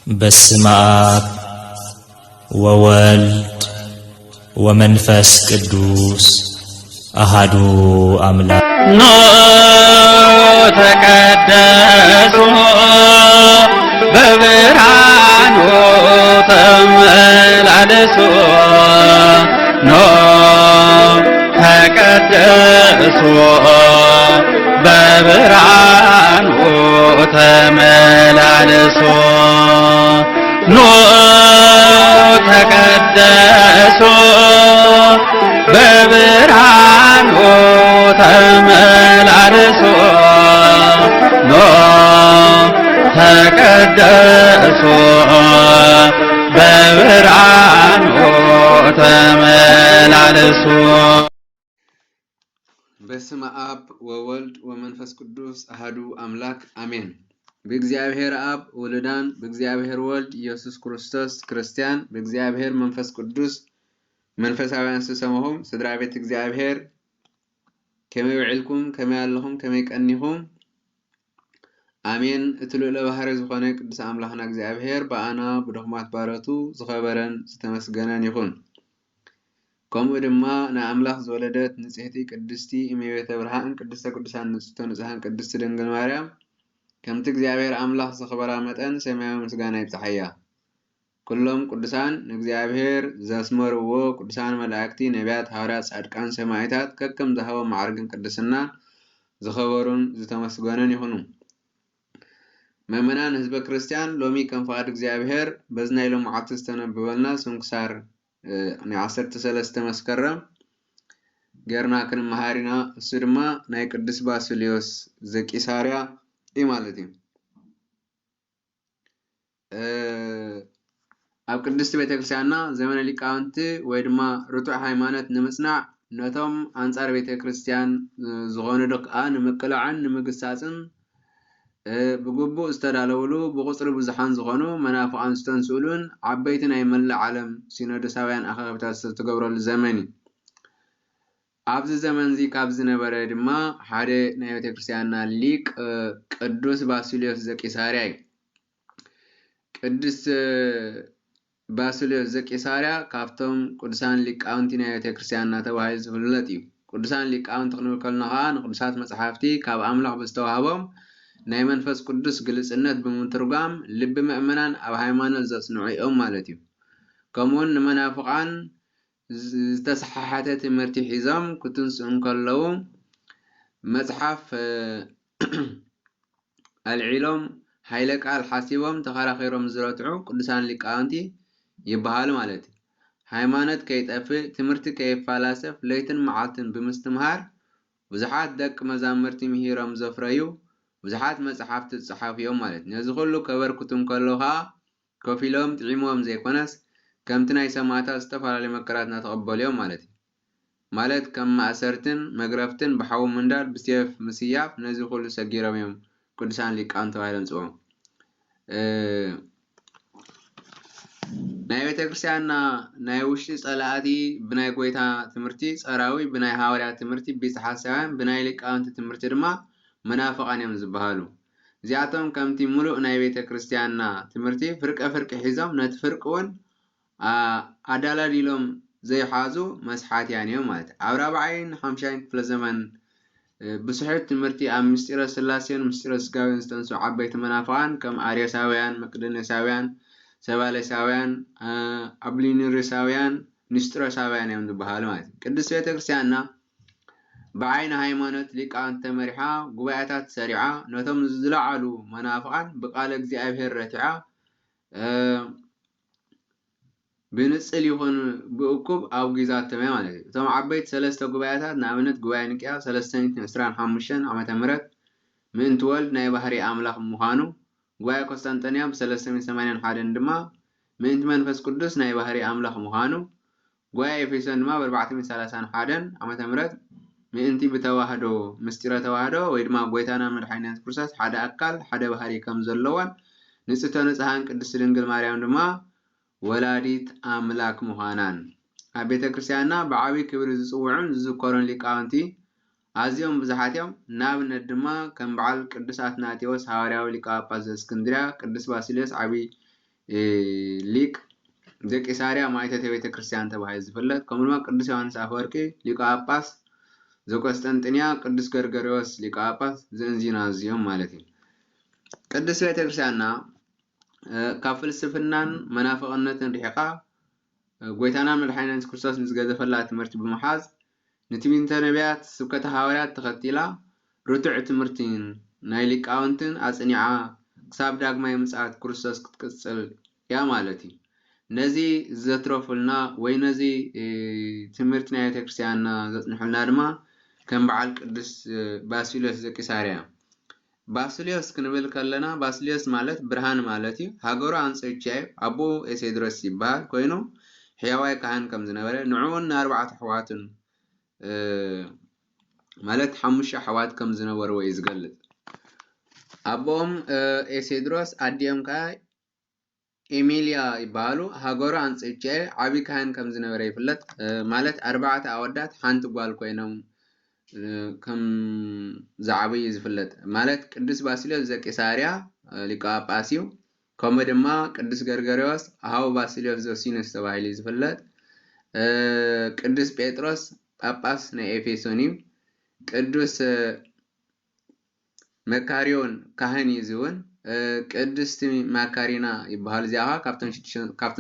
በስመ አብ ወወልድ ወመንፈስ ቅዱስ አሐዱ አምላክ። ኖ ተቀደሱ በብርሃኑ ተመላለሱ ኖ ተቀደሱ በብርሃኑ ተመላለሱ ኖ ተቀደሱ በብርሃኑ ተመላለሱ ኖ ተቀደሱ በብርሃኑ ተመላለሱ። በስመ አብ ወወልድ ወመንፈስ ቅዱስ አሐዱ አምላክ አሜን። በእግዚአብሔር አብ ወልዳን በእግዚአብሔር ወልድ ኢየሱስ ክርስቶስ ክርስቲያን በእግዚአብሔር መንፈስ ቅዱስ መንፈሳውያን ስሰማሁም ስድራ ቤት እግዚአብሔር ከመይ ውዕልኩም ከመይ ኣለኹም ከመይ ቀኒኹም አሜን። እትልዑለ ባህሪ ዝኾነ ቅዱስ አምላኽና እግዚአብሔር በአና ብድኹማት ባረቱ ዝኸበረን ዝተመስገነን ይኹን። ከምኡ ድማ ናይ አምላኽ ዝወለደት ንጽሕቲ ቅድስቲ እመቤተ ብርሃን ቅድስተ ቅዱሳን ንጽሕቶ ንጽሕን ቅድስቲ ድንግል ማርያም ከምቲ እግዚአብሔር አምላኽ ዝኽበራ መጠን ሰማያዊ ምስጋና ይብጽሐያ። ኩሎም ቅዱሳን ንእግዚአብሔር ዘስመርዎ ቅዱሳን መላእክቲ ነቢያት ሐዋርያት ጻድቃን ሰማዕታት ከከም ዝሃቦም ማዕርግን ቅድስና ዝኸበሩን ዝተመስገኑን ይኹኑ። ምእመናን ህዝበ ክርስቲያን ሎሚ ከም ፍቃድ እግዚአብሔር በዝናይ ሎም መዓልቲ ዝተነበበልና ስንክሳር ናይ 13 መስከረም ጌርና ክንመሃሪና እሱ ድማ ናይ ቅዱስ ባስልዮስ ዘቂሳርያ እዩ ማለት እዩ። ኣብ ቅድስቲ ቤተክርስቲያንና ዘመነ ሊቃውንቲ ወይ ድማ ርቱዕ ሃይማኖት ንምጽናዕ ነቶም አንጻር ቤተክርስቲያን ዝኾኑ ደቃ ንምቅላዕን ንምግሳጽን ብግቡእ ዝተዳለውሉ ብቁጽሪ ብዙሓን ዝኾኑ መናፍቃን ዝተንስኡሉን ዓበይቲ ናይ መላእ ዓለም ሲኖዶሳውያን ኣኻብታት ዝተገብረሉ ዘመን እዩ። ኣብዚ ዘመን እዚ ካብ ዝነበረ ድማ ሓደ ናይ ቤተክርስቲያንና ሊቅ ቅዱስ ባስልዮስ ዘቂሳርያ እዩ። ቅዱስ ባስልዮስ ዘቂሳርያ ካብቶም ቅዱሳን ሊቃውንቲ ናይ ቤተክርስቲያንና ተባሂሉ ዝፍለጥ እዩ። ቅዱሳን ሊቃውንቲ ክንብል ከለና ከዓ ንቅዱሳት መጽሓፍቲ ካብ ኣምላኽ ብዝተዋህቦም ናይ መንፈስ ቅዱስ ግልጽነት ብምትርጓም ልቢ ምእመናን ኣብ ሃይማኖት ዘጽንዑ እዮም ማለት እዩ። ከምኡውን ንመናፍቃን ዝተሰሓሓተ ትምህርቲ ሒዞም ክትንስኡ ከለዉ መጽሓፍ ኣልዒሎም ሃይለ ቃል ሓሲቦም ተኸራኺሮም ዝረትዑ ቅዱሳን ሊቃውንቲ ይበሃሉ ማለት እዩ። ሃይማኖት ከይጠፍእ ትምህርቲ ከይፈላሰፍ ለይትን መዓልትን ብምስትምሃር ብዙሓት ደቂ መዛሙርቲ ምሂሮም ዘፍረዩ ብዙሓት መጽሓፍቲ ዝጸሓፉ እዮም ማለት እዩ። ነዚ ኩሉ ከበርክቱን ከለዉ ከዓ ኮፍ ኢሎም ጥዒሞም ዘይኮነስ ከምቲ ናይ ሰማዕታት ዝተፈላለዩ መከራት እናተቐበሉ እዮም ማለት እዩ። ማለት ከም ማእሰርትን መግረፍትን ብሓዊ ምንዳድ ብሰይፍ ምስያፍ ነዚ ኩሉ ሰጊሮም እዮም ቅዱሳን ሊቃውንቲ ተባሂሎም ጽውዑ። ናይ ቤተክርስቲያንና ናይ ውሽጢ ጸላእቲ ብናይ ጎይታ ትምህርቲ ጸራዊ ብናይ ሐዋርያት ትምህርቲ ቢጽሓሳውያን ብናይ ሊቃውንቲ ትምህርቲ ድማ መናፍቃን እዮም ዝበሃሉ። እዚኣቶም ከምቲ ሙሉእ ናይ ቤተክርስቲያንና ትምህርቲ ፍርቀ ፍርቂ ሒዞም ነቲ ፍርቂ እውን ኣዳላዲሎም ዘይሓዙ መስሓትያን እዮም ማለት እዩ። ኣብ 4ን 5ን ክፍለ ዘመን ብስሕት ትምህርቲ ኣብ ምስጢረ ስላሴን ምስጢረ ስጋዌን ዝተንስኡ ዓበይቲ መናፍቃን ከም አርዮሳውያን፣ መቅደኖሳውያን፣ ሰባሌሳውያን፣ አብሊኒሪሳውያን፣ ንስጥሮሳውያን እዮም ዝበሃሉ ማለት እዩ። ቅድስት ቤተክርስቲያንና ብዓይነ ሃይማኖት ሊቃውንቲ ተመሪሓ ጉባኤታት ሰሪዓ ነቶም ዝለዓሉ መናፍቃን ብቃለ እግዚአብሔር ረቲዓ ብንጽል ይኹን ብእኩብ ኣውጊዛቶም እያ ማለት እዩ። እቶም ዓበይቲ 3 ጉባኤታት ንኣብነት ጉባኤ ኒቅያ 325 ዓመተ ምህረት ምእንቲ ወልድ ናይ ባህሪ ኣምላኽ ምዃኑ፣ ጉባኤ ኮንስታንጢንያ ብ381 ድማ ምእንቲ መንፈስ ቅዱስ ናይ ባህሪ ኣምላኽ ምዃኑ፣ ጉባኤ ኤፌሶን ድማ ብ431 ዓመተ ምህረት ምእንቲ ብተዋህዶ ምስጢረ ተዋህዶ ወይ ድማ ጎይታና መድሓኒትና ክርስቶስ ሓደ አካል ሓደ ባህሪ ከም ዘለዎን ንጽሕቶ ንጽሕን ቅድስት ድንግል ማርያም ድማ ወላዲት አምላክ ምዃናን ኣብ ቤተክርስቲያንና ብዓብይ ክብሪ ዝጽውዑን ዝዝከሩን ሊቃውንቲ ኣዝዮም ብዙሓት እዮም። ንኣብነት ድማ ከም በዓል ቅዱስ አትናቴዎስ ሐዋርያዊ ሊቀ ጳጳስ ዘእስክንድርያ፣ ቅዱስ ባስልዮስ ዓብይ ሊቅ ዘቂሳርያ ማይተተ ቤተ ክርስቲያን ተባሂሉ ዝፍለጥ ከምኡ ድማ ቅዱስ ዮሐንስ አፈወርቂ ሊቀ ጳጳስ ዘቆስጠንጥንያ ቅዱስ ገርገርዮስ ሊቀ ጳጳስ ዘእንዚና እዚኦም ማለት እዩ። ቅዱስ ቤተ ክርስቲያንና ካብ ፍልስፍናን መናፍቅነትን ርሒቃ ጎይታና መድሓኒትና ክርስቶስ ንዝገዘፈላ ትምህርቲ ብምሓዝ ንትንቢተ ነቢያት ስብከተ ሐዋርያት ተኸቲላ ርቱዕ ትምህርትን ናይ ሊቃውንትን አጽኒዓ ክሳብ ዳግማይ ምጽአት ክርስቶስ ክትቅጽል ያ ማለት እዩ። ነዚ ዘትረፉልና ወይ ነዚ ትምህርቲ ናይ ቤተ ክርስቲያንና ዘጽንሑልና ድማ ከም በዓል ቅዱስ ባስልዮስ ዘቂሳርያ ባስልዮስ ክንብል ከለና ባስልዮስ ማለት ብርሃን ማለት እዩ። ሃገሩ አንጾኪያ አቦ ኤሴድሮስ ይባሃል ኮይኑ ሕያዋይ ካህን ከም ዝነበረ ንዑን ንኣርባዕተ ኣሕዋትን ማለት 5 ኣሕዋት ከም ዝነበሩ ወይ ዝገልጽ አቦም ኤሴድሮስ አዲኦም ከዓ ኤሚልያ ይባሃሉ ሃገሩ አንጾኪያ ዓብይ ካህን ከም ዝነበረ ይፍለጥ ማለት 4 ኣወዳት ሓንቲ ጓል ኮይኖም ከም ዝዓበይ ዝፍለጥ ማለት ቅዱስ ባስልዮስ ዘቂሳርያ ሊቀ ጳጳስ እዩ። ከምኡ ድማ ቅዱስ ገርገርዮስ አሃው ባስልዮስ ዘሲኖስ ተባሂሉ ዝፍለጥ ቅዱስ ጴጥሮስ ጳጳስ ናይ ኤፌሶን እዩ። ቅዱስ መካሪዮን ካህን እዩ ዝውን ቅድስቲ ማካሪና ይባሃል እዚኣ ካብተን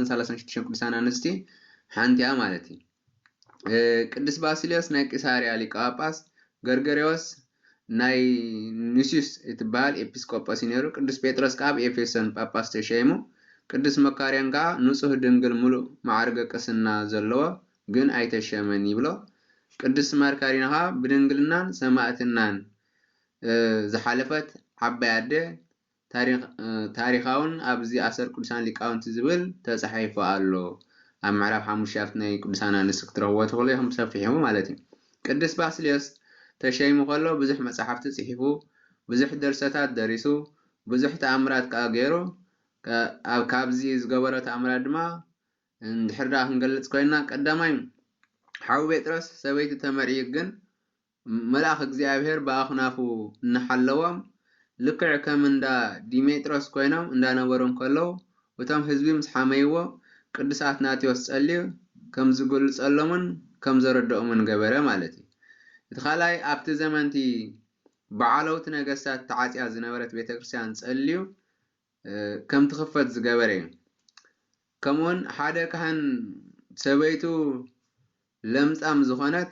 36 ቅዱሳን አንስቲ ሓንቲ እያ ማለት እዩ። ቅዱስ ባስልዮስ ናይ ቂሳርያ ሊቀ ጳጳስ ገርገርዮስ ናይ ኒሲስ እትባሃል ኤጲስቆጶስ ነይሩ። ቅዱስ ጴጥሮስ ካብ ኤፌሶን ጳጳስ ተሸይሙ ቅዱስ መካርያን ከዓ ንጹህ ድንግል ሙሉእ ማዕርገ ቅስና ዘለዎ ግን ኣይተሸመን ይብሎ። ቅዱስ ማርካሪና ከዓ ብድንግልናን ሰማዕትናን ዝሓለፈት ዓባይ ኣደ ታሪኻውን ኣብዚ ኣሰር ቅዱሳን ሊቃውንቲ ዝብል ተጻሒፉ ኣሎ። ኣብ ምዕራፍ 5 ናይ ቅዱሳን አንስቲ ክትረኽቦ ትኽእሉ ኢኹም ሰፊሑ ማለት እዩ። ቅዱስ ባስልዮስ ተሸይሙ ከሎ ብዙሕ መጽሓፍቲ ጽሒፉ ብዙሕ ደርሰታት ደሪሱ ብዙሕ ተኣምራት ከዓ ገይሩ ካብዚ ዝገበሮ ተኣምራት ድማ እንድሕር ዳ ክንገልጽ ኮይና ቀዳማይ ሓዊ ጴጥሮስ ሰበይቲ ተመርዒ ግን መልአኽ እግዚአብሔር በኣኽናፉ እናሓለዎም ልክዕ ከም እንዳ ዲሜጥሮስ ኮይኖም እንዳነበሮም ከለው እቶም ህዝቢ ምስ ሓመይዎ ቅዱስ አትናቴዎስ ጸልዩ ከም ዝገልጸሎምን ከም ዘረድኦምን ገበረ ማለት እዩ። እቲ ካልኣይ ኣብቲ ዘመንቲ በዓለውቲ ነገስታት ተዓጽያ ዝነበረት ቤተክርስቲያን ጸልዩ ከም ትኽፈት ዝገበረ እዩ። ከምኡውን ሓደ ካህን ሰበይቱ ለምጻም ዝኾነት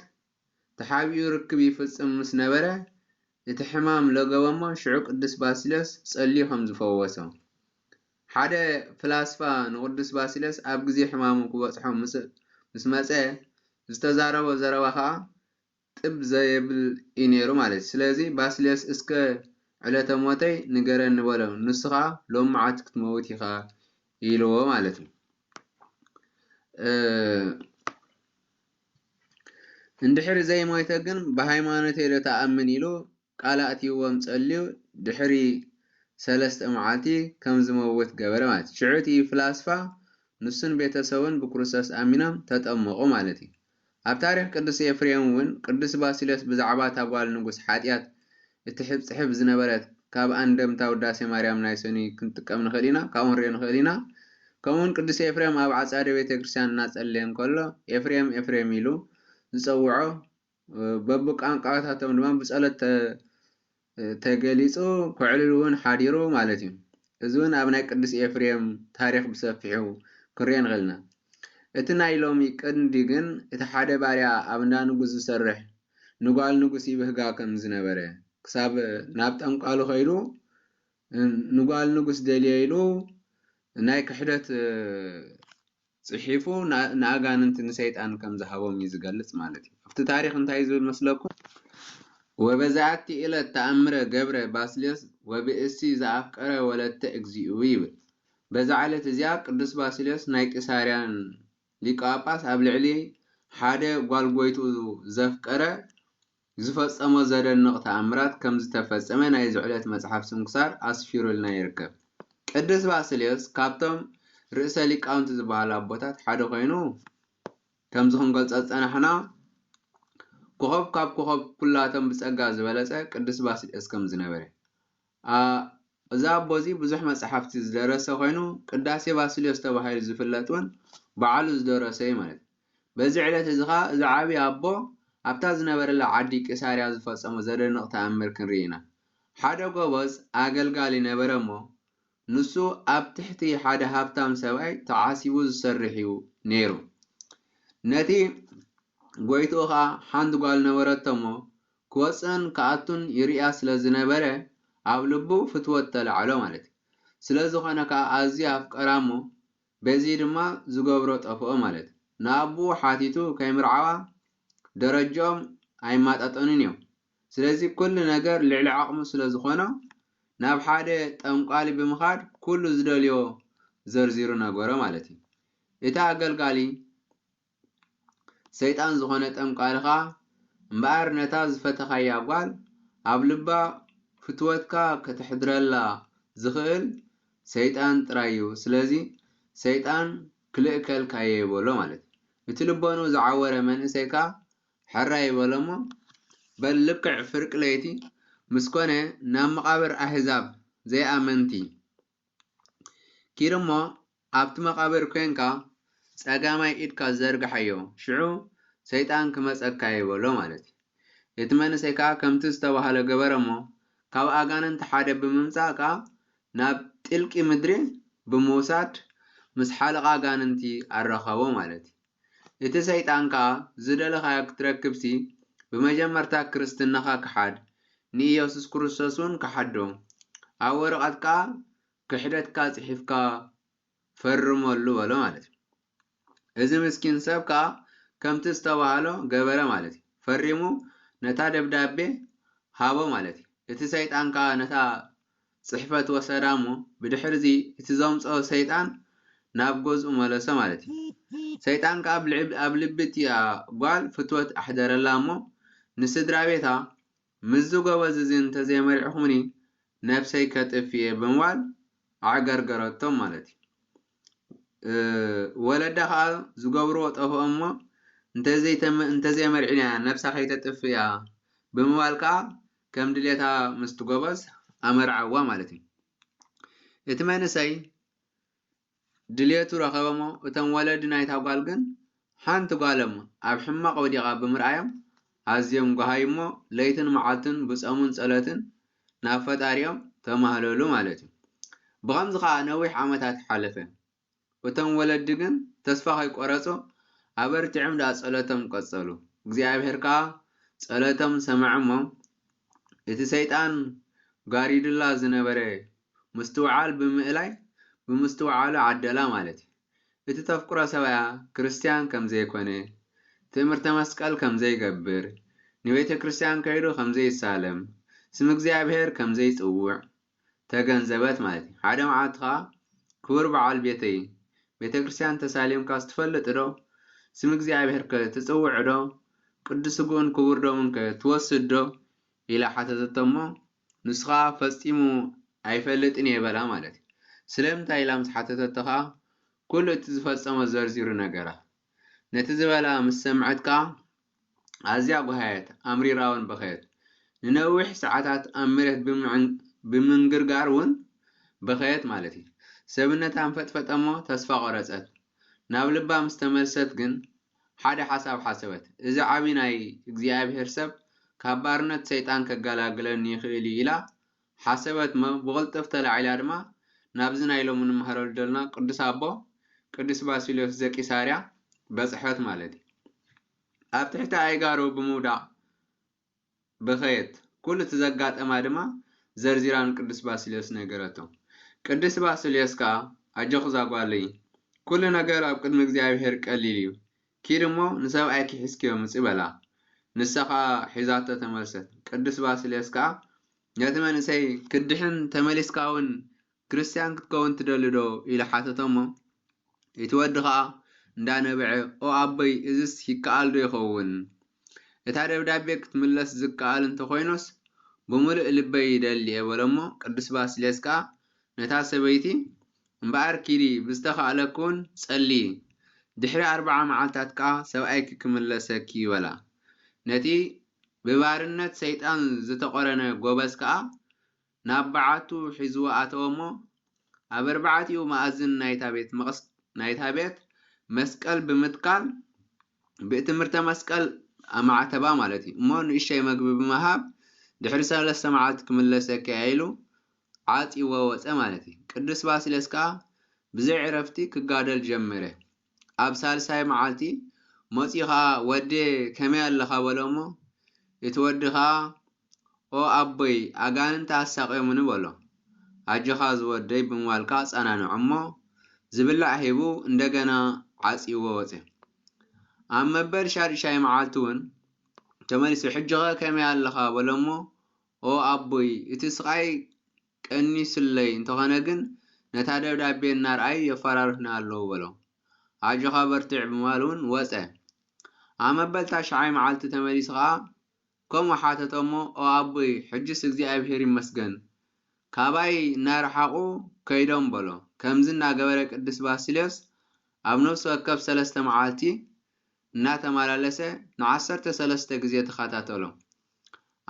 ተሓቢኡ ርክብ ይፍጽም ምስ ነበረ እቲ ሕማም ለገበሞ ሽዑ ቅዱስ ባስልዮስ ጸልዩ ከም ዝፈወሶ ሓደ ፍላስፋ ንቅዱስ ባስልዮስ ኣብ ግዜ ሕማሙ ክበጽሖ ምስ መጸ ዝተዛረቦ ዘረባ ከዓ ጥብ ዘየብል እዩ ነይሩ ማለት እዩ። ስለዚ ባስልዮስ እስከ ዕለተ ሞተይ ንገረኒ በሎ ንሱ ከዓ ሎም መዓልቲ ክትመውት ኢኻ ኢልዎ ማለት እዩ። እንድሕሪ ዘይሞተ ግን ብሃይማኖተይ ዶ ተኣምን ኢሉ ቃል ኣእትይዎም ጸልዩ ድሕሪ 3 መዓልቲ ከም ዝመውት ገበረ ማለት እዩ። ሽዑ እቲ ፍላስፋ ንሱን ቤተሰቡን ብክርስቶስ ኣሚኖም ተጠመቑ ማለት እዩ። ኣብ ታሪክ ቅዱስ ኤፍሬም እውን ቅዱስ ባስልዮስ ብዛዕባ እታ ጓል ንጉስ ሓጢኣት እትሕብፅሕብ ዝነበረት ካብ ኣንደምታ ውዳሴ ማርያም ናይ ሰኒ ክንጥቀም ንኽእል ኢና ካብኡ ንሪኦ ንኽእል ኢና። ከምኡውን ቅዱስ ኤፍሬም ኣብ ዓጻደ ቤተክርስትያን እናጸለየ እንከሎ ኤፍሬም ኤፍሬም ኢሉ ዝጸውዖ በብቋንቋታቶም ድማ ብጸሎት ተገሊጹ ክዕልል እውን ሓዲሩ ማለት እዩ። እዚ እውን ኣብ ናይ ቅዱስ ኤፍሬም ታሪክ ብሰፊሑ ክንሪኦ ንኽእል ኢና። እቲ ናይ ሎሚ ቅንዲ ግን እቲ ሓደ ባርያ ኣብ እንዳ ንጉስ ዝሰርሕ ንጓል ንጉስ ይብህጋ ከም ዝነበረ ክሳብ ናብ ጠንቋሉ ኸይዱ ንጓል ንጉስ ደልየ ኢሉ ናይ ክሕደት ጽሒፉ ንኣጋንንቲ ንሰይጣን ከም ዝሃቦም እዩ ዝገልጽ ማለት እዩ። ኣብቲ ታሪክ እንታይ ዝብል መስለኩም? ወበዛቲ ዕለት ተኣምረ ገብረ ባስልዮስ ወብእሲ ዘኣፍቀረ ወለተ እግዚኡ ይብል። በዛ ዕለት እዚኣ ቅዱስ ባስልዮስ ናይ ቂሳርያን ሊቀ ጳጳስ ኣብ ልዕሊ ሓደ ጓል ጎይቱ ዘፍቀረ ዝፈጸሞ ዘደንቕ ተኣምራት ከም ዝተፈጸመ ናይ ዝዕለት መጽሓፍ ስንክሳር ኣስፊሩልና ይርከብ። ቅዱስ ባስልዮስ ካብቶም ርእሰ ሊቃውንቲ ዝበሃሉ ኣቦታት ሓደ ኮይኑ ከምዚ ክንገልጾ ዝጸናሕና ኮኸብ ካብ ኮኸብ ኩላቶም ብጸጋ ዝበለጸ ቅዱስ ባስልዮስ ከም ዝነበረ እዛ ኣቦዚ ብዙሕ መፅሓፍቲ ዝደረሰ ኮይኑ ቅዳሴ ባስልዮስ ተባሂሉ ዝፍለጥ እውን በዓሉ ዝደረሰ እዩ ማለት እዩ። በዚ ዕለት እዚ ኸዓ እዚ ዓብይ ኣቦ ኣብታ ዝነበረላ ዓዲ ቂሳርያ ዝፈፀሞ ዘደንቕ ተኣምር ክንርኢ ኢና። ሓደ ጎበዝ ኣገልጋሊ ነበረ እሞ ንሱ ኣብ ትሕቲ ሓደ ሃብታም ሰብኣይ ተዓሲቡ ዝሰርሕ እዩ ነይሩ። ነቲ ጎይትኡ ኸዓ ሓንቲ ጓል ነበረቶ እሞ ክወፅን ክኣቱን ይርያ ስለ ዝነበረ ኣብ ልቡ ፍትወት ተላዕሎ ማለት እዩ። ስለ ዝኾነ ከዓ ኣዝዩ ኣፍቀራ እሞ በዚ ድማ ዝገብሮ ጠፍኦ ማለት እዩ። ንኣቦኡ ሓቲቱ ከይምርዓዋ ደረጃኦም ኣይማጣጠኑን እዮም። ስለዚ ኩሉ ነገር ልዕሊ ዓቕሙ ስለ ዝኾነ ናብ ሓደ ጠንቋሊ ብምኻድ ኩሉ ዝደልዮ ዘርዚሩ ነገሮ ማለት እዩ። እቲ ኣገልጋሊ ሰይጣን ዝኾነ ጠንቋሊ ኸዓ እምበኣር ነታ ዝፈተኻያ ጓል ኣብ ልባ ፍትወትካ ከተሕድረላ ዝኽእል ሰይጣን ጥራይ እዩ። ስለዚ ሰይጣን ክልእከልካየ ይበሎ ማለት እዩ። እቲ ልቦኑ ዝዓወረ መንእሰይ ከዓ ሕራ ይበሎ እሞ በል ልክዕ ፍርቂ ለይቲ ምስ ኮነ ናብ መቓብር ኣሕዛብ ዘይኣመንቲ ኪድ እሞ ኣብቲ መቓብር ኮንካ ፀጋማይ ኢድካ ዘርግሐዮ ሽዑ ሰይጣን ክመፀካ ይበሎ ማለት እዩ። እቲ መንእሰይ ከዓ ከምቲ ዝተባሃለ ገበረ እሞ ካብ ኣጋንንቲ ሓደ ብምምፃእ ከዓ ናብ ጥልቂ ምድሪ ብምውሳድ ምስ ሓለቓ ኣጋንንቲ ኣረኸቦ ማለት እዩ። እቲ ሰይጣን ከዓ ዝደለኻዮ ክትረክብሲ ብመጀመርታ ክርስትናኻ ክሓድ ንኢየሱስ ክርስቶስ እውን ክሓዶ ኣብ ወረቐት ከዓ ክሕደትካ ፅሒፍካ ፈርመሉ በሎ ማለት እዩ። እዚ ምስኪን ሰብ ከዓ ከምቲ ዝተባሃሎ ገበረ ማለት እዩ። ፈሪሙ ነታ ደብዳቤ ሃቦ ማለት እዩ። እቲ ሰይጣን ከዓ ነታ ፅሕፈት ወሰዳ እሞ ብድሕሪዚ እቲ ዘምፅኦ ሰይጣን ናብ ገዝኡ መለሶ ማለት እዩ። ሰይጣን ከዓ ኣብ ልቢ እቲ ጓል ፍትወት ኣሕደረላ እሞ ንስድራ ቤታ ምዝ ጎበዝ እዚ እንተዘይመሪዕኹምኒ ነብሰይ ከጥፍ እየ ብምባል ኣዕገርገረቶም ማለት እዩ። ወለዳ ከዓ ዝገብርዎ ጠፍኦ እሞ እንተዘይመሪዕና ነብሳ ከይተጥፍ እያ ብምባል ከዓ ከም ድሌታ ምስቲ ጎበዝ ኣመርዓዋ ማለት እዩ። እቲ መንእሰይ ድሌቱ ረኸበ እሞ እቶም ወለዲ ናይታ ጓል ግን ሓንቲ ጓል እሞ ኣብ ሕማቕ ወዲቓ ብምርኣዮም ኣዝዮም ጓሃይ እሞ ለይትን መዓልትን ብፆሙን ጸሎትን ናብ ፈጣሪኦም ተማህለሉ ማለት እዩ። ብኸምዚ ከዓ ነዊሕ ዓመታት ሓለፈ። እቶም ወለዲ ግን ተስፋ ከይቆረፁ ኣበርቲዖም ዳ ጸሎቶም ቀጸሉ። እግዚኣብሔር ከዓ ጸሎቶም ሰምዖሞ እቲ ሰይጣን ጋሪድላ ዝነበረ ምስትውዓል ብምእላይ ብምስትውዓሉ ዓደላ ማለት እዩ። እቲ ተፍቅሮ ሰብያ ክርስቲያን ከም ዘይኮነ ትምህርተ መስቀል ከም ዘይገብር ንቤተ ክርስቲያን ከይዱ ከም ዘይሳለም ስም እግዚኣብሔር ከም ዘይፅውዕ ተገንዘበት ማለት እዩ። ሓደ መዓልቲ ከዓ ክቡር በዓል ቤተይ ቤተ ክርስቲያን ተሳሊምካ ትፈልጥ ዶ? ስም እግዚኣብሔር ከ ትፅውዕ ዶ? ቅዱስ ስጉኡን ክቡር ደሙን ከ ትወስድ ዶ? ኢላ ሓተተቶ እሞ ንሱ ከዓ ፈፂሙ ኣይፈልጥን የበላ ማለት እዩ። ስለምንታይ ኢላ ምስ ሓተተቶ ከዓ ኩሉ እቲ ዝፈፀሞ ዘርዚሩ ነገራ ነቲ ዝበላ ምስ ሰምዐት ከዓ ኣዝያ ጓሃየት ኣምሪራ እውን በኸየት። ንነዊሕ ሰዓታት ኣብ መሬት ብምንግርጋር እውን በኸየት ማለት እዩ። ሰብነታ ንፈጥፈጠ እሞ ተስፋ ቆረፀት። ናብ ልባ ምስ ተመልሰት ግን ሓደ ሓሳብ ሓሰበት። እዚ ዓብይ ናይ እግዚኣብሔር ሰብ ካብ ባርነት ሰይጣን ከገላግለኒ ይኽእል እዩ ኢላ ሓሰበት እሞ ብቕልጥፍ ተላዒላ ድማ ናብዚ ናይ ሎሚ እንመሃረሉ ዘለና ቅዱስ ኣቦ ቅዱስ ባስልዮስ ዘቂሳርያ በፅሐት ማለት እዩ። ኣብ ትሕቲ ኣይጋሩ ብምውዳቕ በኸየት። ኩሉ እቲ ዘጋጠማ ድማ ዘርዚራን ቅዱስ ባስልዮስ ነገረቶ። ቅዱስ ባስልዮስ ከዓ ኣጀኹዛ ጓለይ ኩሉ ነገር ኣብ ቅድሚ እግዚኣብሔር ቀሊል እዩ። ኪድ እሞ ንሰብኣይ ክሕዝክዮ ምፅእ በላ። ንሳ ከዓ ሒዛቶ ተመልሰት። ቅዱስ ባስልዮስ ከዓ ነቲ መንእሰይ ክድሕን ተመሊስካ እውን ክርስቲያን ክትከውን ትደሊ ዶ ኢሉ ሓተቶ እሞ እቲ ወዲ ከዓ እንዳነበዐ ኦ ኣቦይ እዝስ ይከኣል ዶ ይኸውን? እታ ደብዳቤ ክትምለስ ዝከኣል እንተኮይኑስ ብምሉእ ልበይ ይደሊ እየ በሎ እሞ ቅዱስ ባስልዮስ ከዓ ነታ ሰበይቲ እምበኣር ኪዲ ብዝተኸኣለክ እውን ጸልዪ ድሕሪ 40 መዓልታት ከዓ ሰብኣይኪ ክምለሰኪ ይበላ። ነቲ ብባርነት ሰይጣን ዝተቆረነ ጎበዝ ከዓ نابعاتو حزوا أتومو أبربعاتيو مأذن نايتا بيت مسكال بمتكال بإتمرت مسكال أمعتبا مالتي مون إشي مقبي بمهاب دحر سالسة معات كملسة كايلو عاتي ووصة مالتي قدس باسيلسكا بزي عرفتي كقادل جمره أب سالسة معاتي موسيقى ودي كميال لخا ولومو يتودخا او أبي أغانن تاساقي منو بولو أجخاز ودي بموالكاس أنا نعمو زبلا هيبو اندقنا عاتي ووصة أما برشار شاي معاتون تمارس حجة كميال لخا ولومو او أبي يتسقاي كأني سلي انتو غنقن نتادو دابي النار أي يفرارفنا اللو ولو عجو خبر تعب مالون وسع أما بلتا شعاي معالت تماريس غا كم وحاتت أمو أو أبوي حجس اكزي أبهيري مسجن كاباي نار حقو كيدون بلو كمزنا قبرك قدس باسيليوس أبنوس وكب سلسة معالتي ناتا مالالسة نعصرت سلسة اكزي تخاتاتولو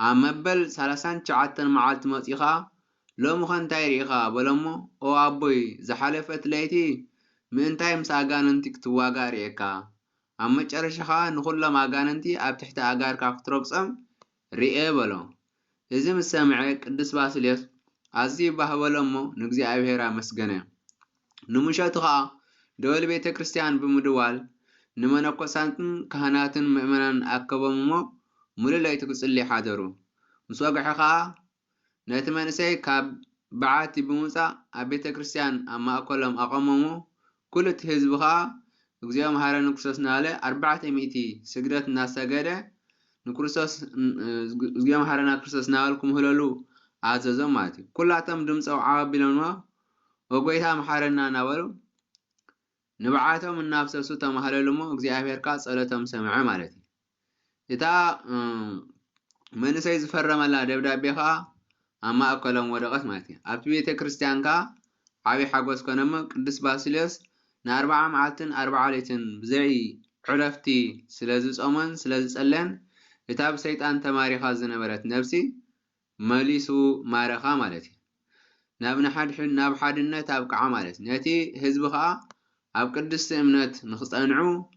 أما بل سلسان شعاتن معالت موسيقى لو مخان تايريخا بلومو او أبوي زحالفت ليتي من تايم ساقاننتك تواغاريكا أما تشارشخا نخلا ماقاننتي أب تحت أغار كافتروكسم رئي بلو إذا مسامعي قدس باسيليوس أزي بحولمو نقزي أبهيرا مسجنة نمشاتخا دول بيت كريستيان بمدوال نمناكو سانتن كهناتن مؤمنان أكبمو مللا يتكسلي حاضرو مسواقحخا نتمنسي كاب بعاتي بموسى أبيت كريستيان أما أقولهم أقممو كل تهزبها እግዚኦ መሐረነ ክርስቶስ ናለ 400 ስግደት እናሰገደ ንክርስቶስ እግዚኦ መሐረነ ክርስቶስ ናልኩም ህለሉ አዘዘም ማለት ኩላቶም ድምፀው ዓቢለንዋ ወጎይታ መሐረና ናበሉ ንብዓቶም እናፍሰሱ ተማህለሉሞ እግዚአብሔር ካ ጸሎቶም ሰምዐ ማለት እታ መንሰይ ዝፈረመላ ደብዳቤኻ አማ አከለም ወደቀት ማለት ኣብቲ ቤተ ክርስቲያን ካ ዓቢ ሓጎስ ኮነሞ ቅዱስ ባሲልዮስ ن4 معالتن 4 ليتن بزعي عرفتي سلازي صومن سلازي صلن كتاب شيطان تماريخا زنبرت نفسي مليسو مارخا مالتي نابن حد حد ناب حدنت ابقع مالتي نتي حزبخا اب قدس امنت نخصنعو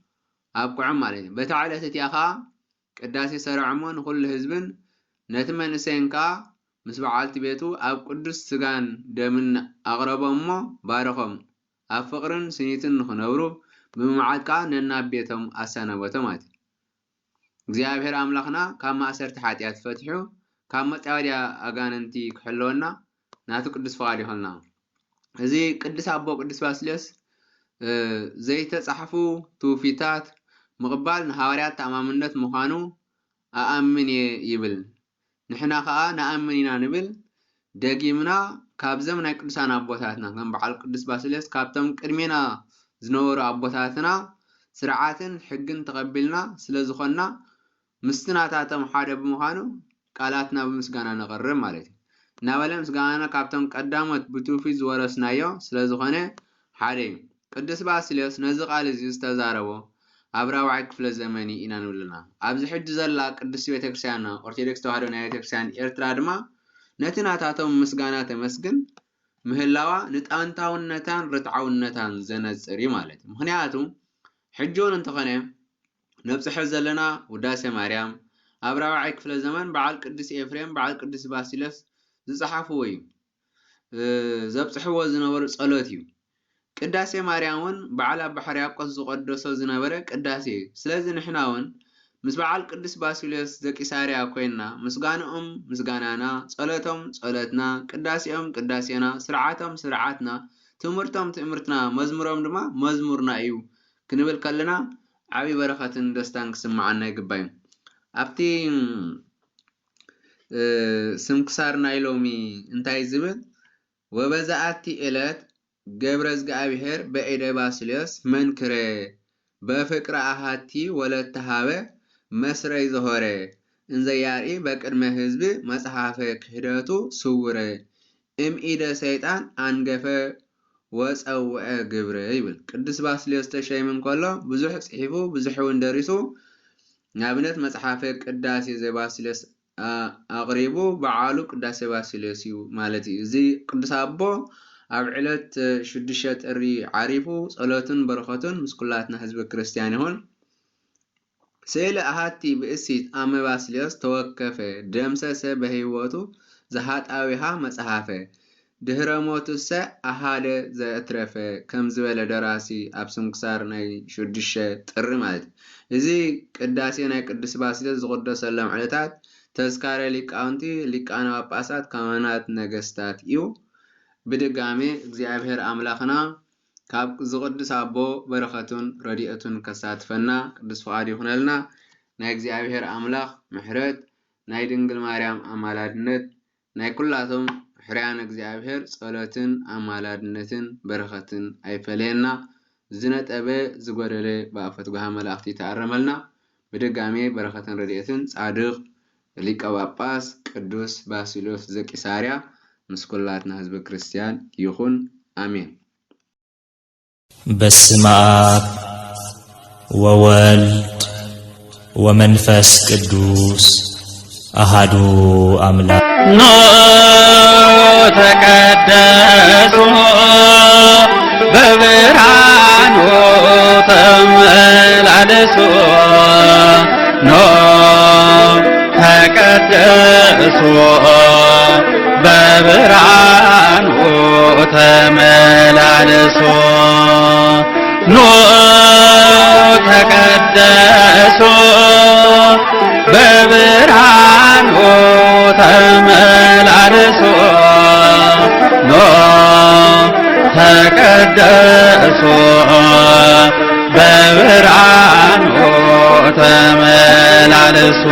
ابقع مالتي بتعالى تتياخا قداسي سرعمون كل حزبن نتمنسينكا مسبعالتي بيتو اب قدس سغان دمن اقربهم بارخهم أفقرن سنيتن نخنورو بمعادكا ننا بيتهم أسانا وتمات እግዚአብሔር አምላኽና ካብ ማእሰርቲ ሓጢአት ፈትሑ ካብ መጻወድያ ኣጋንንቲ ክሕልወና ናቱ ቅዱስ ፈቃድ ይሆንና እዚ ቅዱስ አቦ ቅዱስ ባስልዮስ ዘይተጻሕፉ ትውፊታት ምቕባል ንሐዋርያት ተኣማምነት ምዃኑ ኣኣምን ይብል ንሕና ከዓ ንኣምን ኢና ንብል ደጊምና ካብዘም ናይ ቅዱሳን አቦታትና ከም በዓል ቅዱስ ባስልዮስ ካብቶም ቅድሜና ዝነበሩ አቦታትና ስርዓትን ሕግን ተቀቢልና ስለዝኾና ምስትናታቶም ሓደ ብምዃኑ ቃላትና ብምስጋና ነቀርብ ማለት እዩ ናበለ ምስጋና ካብቶም ቀዳሞት ብትውፊት ዝወረስናዮ ስለዝኾነ ሓደ ቅዱስ ባስልዮስ ነዚ ቃል እዚ ዝተዛረቦ ኣብ 4ይ ክፍለ ዘመን ኢና ንብልና ኣብዚ ሕጂ ዘላ ቅዱስ ቤተክርስትያን ኦርቶዶክስ ተዋህዶ ናይ ቤተክርስትያን ኤርትራ ድማ ነቲ ናታቶም ምስጋና ተመስግን ምህላዋ ንጣንታውነታን ርትዓውነታን ዘነጽሪ ማለት እዩ ምክንያቱ ሕጆን እንተኾነ ነብጽሕ ዘለና ውዳሴ ማርያም ኣብ 4ይ ክፍለ ዘመን በዓል ቅዱስ ኤፍሬም በዓል ቅዱስ ባስልዮስ ዝጽሓፍዎ እዩ ዘብጽሕዎ ዝነበሩ ጸሎት እዩ ቅዳሴ ማርያምን በዓል አባ ሕርያቆስ ዝቀደሶ ዝነበረ ቅዳሴ ስለዚ ንሕናውን ምስ በዓል ቅዱስ ባስልዮስ ዘቂሳርያ ኮይና ምስጋናኦም ምስጋናና ጸሎቶም ጸሎትና ቅዳሴኦም ቅዳሴና ስርዓቶም ስርዓትና ትምህርቶም ትምህርትና መዝሙሮም ድማ መዝሙርና እዩ ክንብል ከለና ዓቢ በረኸትን ደስታን ክስማዓና ይግባይ ኣብቲ ስምክሳርና ኢሎሚ እንታይ ዝብል ወበዛኣቲ ዕለት ገብረ እግዚአብሔር በኢደ ባስልዮስ መንክረ በፍቅረ አሃቲ ወለተ ሃበ መስረይ ዘሆረ እንዘያርኢ በቅድመ ህዝብ መጽሐፈ ክህደቱ ስውረ እምኢደ ሰይጣን አንገፈ ወፀውዐ ግብረ ይብል ቅዱስ ባስልዮስ ተሸይምን ከሎ ብዙሕ ጽሒፉ ብዙሕ እውን ደሪሱ ንኣብነት መጽሐፈ ቅዳሴ ዘባስልዮስ ኣቕሪቡ በዓሉ ቅዳሴ ባሲልዮስ እዩ ማለት እዩ። እዚ ቅዱስ ኣቦ ኣብ ዕለት 6 ጥሪ ዓሪፉ ጸሎትን በረኸቱን ምስ ኩላትና ህዝቢ ክርስቲያን ይኹን። ስእሊ ኣሃቲ ብእሲት ኣመ ባስልዮስ ተወከፈ ደምሰሰ በህይወቱ ዘሃጣዊሃ መጽሓፈ ድህረ ሞቱሰ ኣሃደ ዘእትረፈ ከም ዝበለ ደራሲ ኣብ ስንክሳር ናይ 6 ጥሪ ማለት እዚ ቅዳሴ ናይ ቅዱስ ባስልዮስ ዝቅደሰሎም ዕለታት ተዝካረ ሊቃውንቲ ሊቃነ ጳጳሳት ካህናት ነገስታት እዩ። ብድጋሜ እግዚአብሔር አምላኽና ካብ ዝቅዱስ አቦ በረኸቱን ረድኤቱን ከሳትፈና ቅዱስ ፈቃድ ይኹነልና። ናይ እግዚአብሔር አምላኽ ምሕረት ናይ ድንግል ማርያም አማላድነት ናይ ኩላቶም ሕርያን እግዚአብሔር ጸሎትን አማላድነትን በረኸትን አይፈለየና። ዝነጠበ ዝጎደለ በአፈት ጓሃ መላእክቲ ተአረመልና። ብድጋሜ በረኸትን ረድኤትን ጻድቅ ሊቀ ጳጳስ ቅዱስ ባስልዮስ ዘቂሳርያ ምስ ኩላትና ህዝበ ክርስቲያን ይኹን አሜን። በስመ አብ ወወልድ ወመንፈስ ቅዱስ አሃዱ አምላክ። ኖ ተቀደሱ በብርሃኑ ተመላለሱ ኖ ተቀደሱ በብርሃኑ ተመላለሱ ኖ ተቀደሱ በብርሃኑ ተመላለሱ ኖ ተቀደሱ በብርሃኑ ተመላለሱ